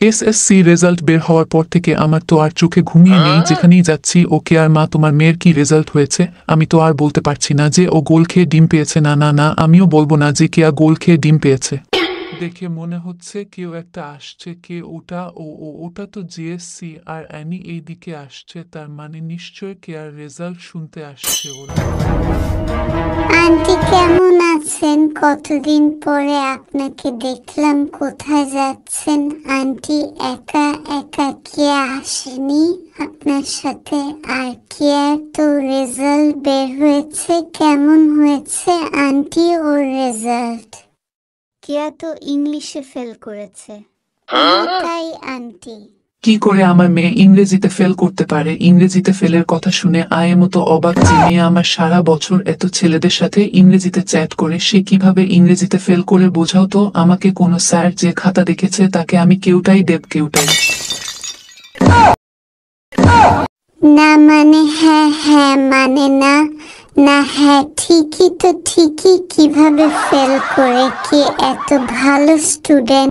SSC result বের হওয়ার পর থেকে আমার তো আর চোখে ঘুমিয়ে নেই। যেখানেই যাচ্ছি ওকে আর মা তোমার মেয়ের কি রেজাল্ট হয়েছে। আমি তো আর বলতে পারছি না যে ও গোল খেয়ে ডিম পেয়েছে, না না না, আমিও বলবো না যে কেয়া গোল খেয়ে ডিম পেয়েছে। দেখে মনে হচ্ছে কেউ একটা আসছে। কে ওটা? ওটা তো জিএসসি আর অ্যানি এই দিকে আসছে, তার মানে নিশ্চয় কেয়ার রেজাল্ট শুনতে আসছে ওরা। আন্টি কেমন আছেন? কতদিন পরে আপনাকে দেখলাম। কোথায় যাচ্ছেন আন্টি? একা একা কে আসেনি আপনার সাথে? আর কেয়ার তো রেজাল্ট বের হয়েছে, কেমন হয়েছে আন্টি ওর রেজাল্ট? কেয়া তো ইংলিশে ফেল করেছে। তাই আন্টি? কি করে আমার মেয়ে ইংরেজিতে ফেল করতে পারে? ইংরেজিতে ফেলের কথা শুনে আয়ের মতো অবাক। যে মেয়ে আমার সারা বছর এত ছেলেদের সাথে ইংরেজিতে চ্যাট করে, সে কিভাবে ইংরেজিতে ফেল করে? বোঝাও তো আমাকে। কোনো স্যার যে খাতা দেখেছে তাকে আমি কেউটাই দেব কেউটাই। না মানে হ্যাঁ হ্যাঁ মানে না না হ্যাঁ ঠিকই তো ঠিকই। কিভাবে ফেল করে? কে এত ভালো স্টুডেন্ট?